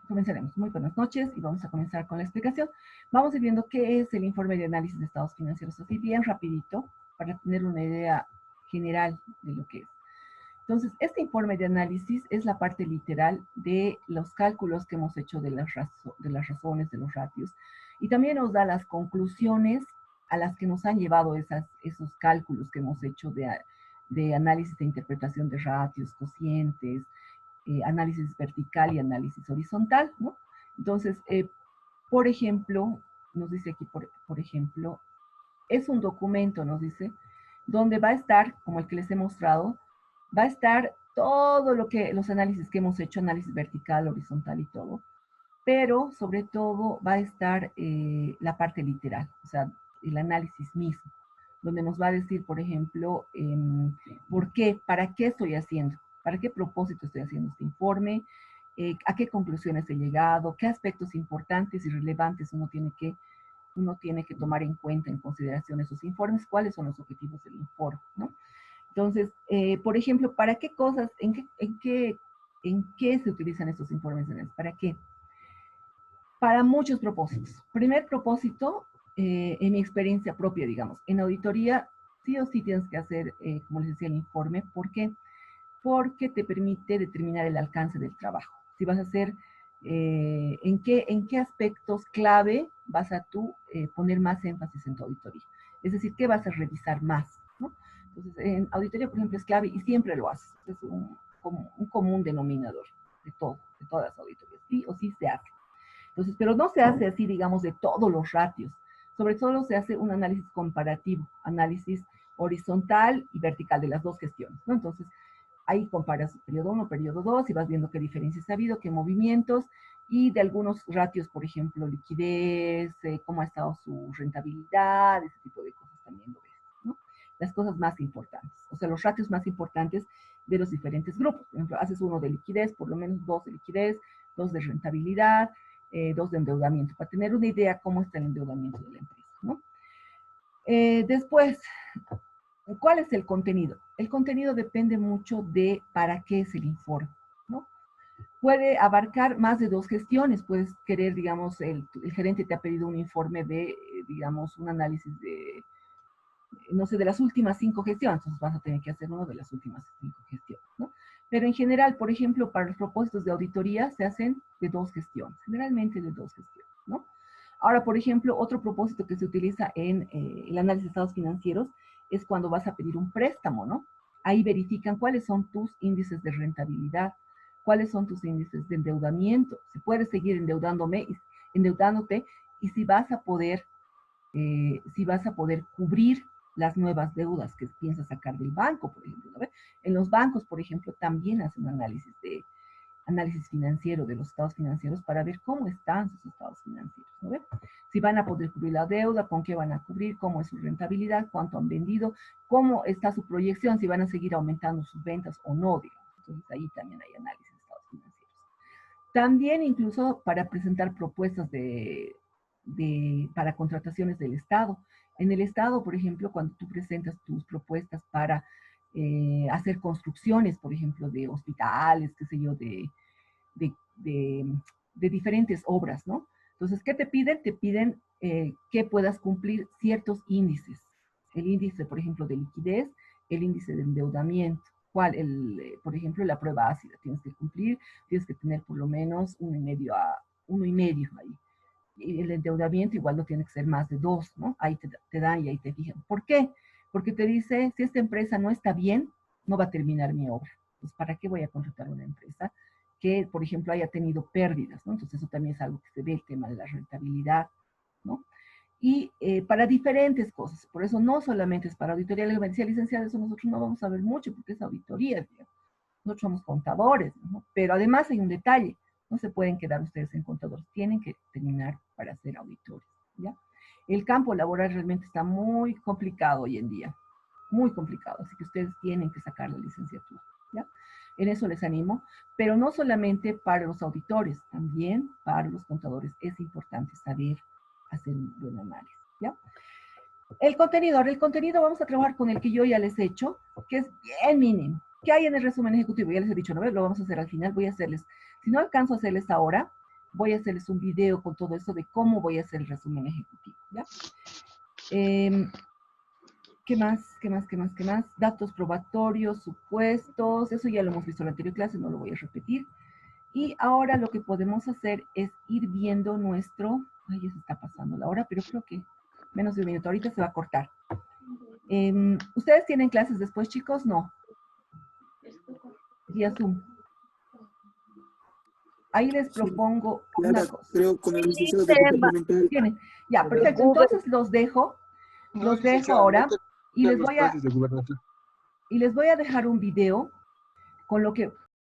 Comenzaremos. Muy buenas noches y vamos a comenzar con la explicación. Vamos a ir viendo qué es el informe de análisis de estados financieros, así bien rapidito, para tener una idea general de lo que es. Entonces, este informe de análisis es la parte literal de los cálculos que hemos hecho de las razones, de los ratios, y también nos da las conclusiones a las que nos han llevado esos cálculos que hemos hecho de análisis de interpretación de ratios, cocientes, análisis vertical y análisis horizontal, ¿no? Entonces, por ejemplo, nos dice aquí, por ejemplo, es un documento, nos dice, donde va a estar, como el que les he mostrado, va a estar todo lo que, los análisis que hemos hecho, análisis vertical, horizontal y todo, pero sobre todo va a estar la parte literal, o sea, el análisis mismo, donde nos va a decir, por ejemplo, por qué, para qué estoy haciendo, para qué propósito estoy haciendo este informe, a qué conclusiones he llegado, qué aspectos importantes y relevantes uno tiene que tomar en cuenta, en consideración esos informes, cuáles son los objetivos del informe, ¿no? Entonces, por ejemplo, ¿para qué cosas, en qué se utilizan estos informes? ¿Para qué? Para muchos propósitos. Primer propósito, en mi experiencia propia, digamos, en auditoría, sí o sí tienes que hacer, como les decía, el informe. ¿Por qué? Porque te permite determinar el alcance del trabajo. Si vas a hacer, en qué aspectos clave vas a tú poner más énfasis en tu auditoría. Es decir, ¿qué vas a revisar más? ¿No? Entonces, en auditoría, por ejemplo, es clave y siempre lo haces. Es un común denominador de todas las auditorías. Sí o sí se hace. Entonces, pero no se hace así, digamos, de todos los ratios. Sobre todo se hace un análisis comparativo, análisis horizontal y vertical de las dos gestiones, ¿no? Entonces, ahí comparas periodo 1, periodo 2 y vas viendo qué diferencias ha habido, qué movimientos y de algunos ratios, por ejemplo, liquidez, cómo ha estado su rentabilidad, ese tipo de cosas también lo ves, ¿no? Las cosas más importantes, o sea, los ratios más importantes de los diferentes grupos. Por ejemplo, haces uno de liquidez, por lo menos dos de liquidez, dos de rentabilidad, dos de endeudamiento, para tener una idea cómo está el endeudamiento de la empresa, ¿no? Después, ¿cuál es el contenido? El contenido depende mucho de para qué es el informe, ¿no? Puede abarcar más de dos gestiones. Puedes querer, digamos, el gerente te ha pedido un informe de, digamos, un análisis de, no sé, de las últimas 5 gestiones, entonces vas a tener que hacer uno de las últimas 5 gestiones, ¿no? Pero en general, por ejemplo, para los propósitos de auditoría se hacen de dos gestiones, generalmente de dos gestiones, ¿no? Ahora, por ejemplo, otro propósito que se utiliza en el análisis de estados financieros es cuando vas a pedir un préstamo, ¿no? Ahí verifican cuáles son tus índices de rentabilidad, cuáles son tus índices de endeudamiento, si puedes seguir endeudándote y si vas a poder cubrir las nuevas deudas que piensas sacar del banco, por ejemplo, ¿no? En los bancos, por ejemplo, también hacen análisis financiero de los estados financieros para ver cómo están sus estados financieros, ¿no? Si van a poder cubrir la deuda, con qué van a cubrir, cómo es su rentabilidad, cuánto han vendido, cómo está su proyección, si van a seguir aumentando sus ventas o no, digamos. Entonces ahí también hay análisis de estados financieros. También incluso para presentar propuestas para contrataciones del Estado. En el Estado, por ejemplo, cuando tú presentas tus propuestas para hacer construcciones, por ejemplo, de hospitales, qué sé yo, de, de, de diferentes obras, ¿no? Entonces, ¿qué te piden? Te piden que puedas cumplir ciertos índices. El índice, por ejemplo, de liquidez, el índice de endeudamiento. Por ejemplo, la prueba ácida tienes que cumplir, tienes que tener por lo menos 1,5 ahí. Y el endeudamiento igual no tiene que ser más de 2, ¿no? Ahí te dan y ahí te fijan. ¿Por qué? Porque te dice, si esta empresa no está bien, no va a terminar mi obra. Pues, ¿para qué voy a contratar una empresa que, por ejemplo, haya tenido pérdidas, ¿no? Entonces, eso también es algo que se ve, el tema de la rentabilidad, ¿no? Y para diferentes cosas. Por eso no solamente es para auditoría. Le decía, licenciada, eso nosotros no vamos a ver mucho porque es auditoría, digamos. Nosotros somos contadores, ¿no? Pero además hay un detalle. No se pueden quedar ustedes en contadores. Tienen que terminar para ser auditores, ¿ya? El campo laboral realmente está muy complicado hoy en día. Muy complicado. Así que ustedes tienen que sacar la licenciatura, ¿ya? En eso les animo. Pero no solamente para los auditores, también para los contadores es importante saber hacer un buen análisis, ¿ya? El contenido vamos a trabajar con el que yo ya les he hecho, que es bien mínimo. ¿Qué hay en el resumen ejecutivo? Ya les he dicho, ¿no? Lo vamos a hacer al final, voy a hacerles. Si no alcanzo a hacerles ahora, voy a hacerles un video con todo esto de cómo voy a hacer el resumen ejecutivo, ¿ya? ¿Qué más? ¿Qué más? ¿Qué más? ¿Qué más? Datos probatorios, supuestos, eso ya lo hemos visto en la anterior clase, no lo voy a repetir. Y ahora lo que podemos hacer es ir viendo nuestro... Ay, ya se está pasando la hora, pero creo que menos de un minuto. Ahorita se va a cortar. ¿Ustedes tienen clases después, chicos? No. Vía Zoom. Ahí les propongo una cosa. Creo con el licenciado departamental. Tienen. Ya, perfecto. Entonces los dejo ahora y les voy a dejar un video con lo que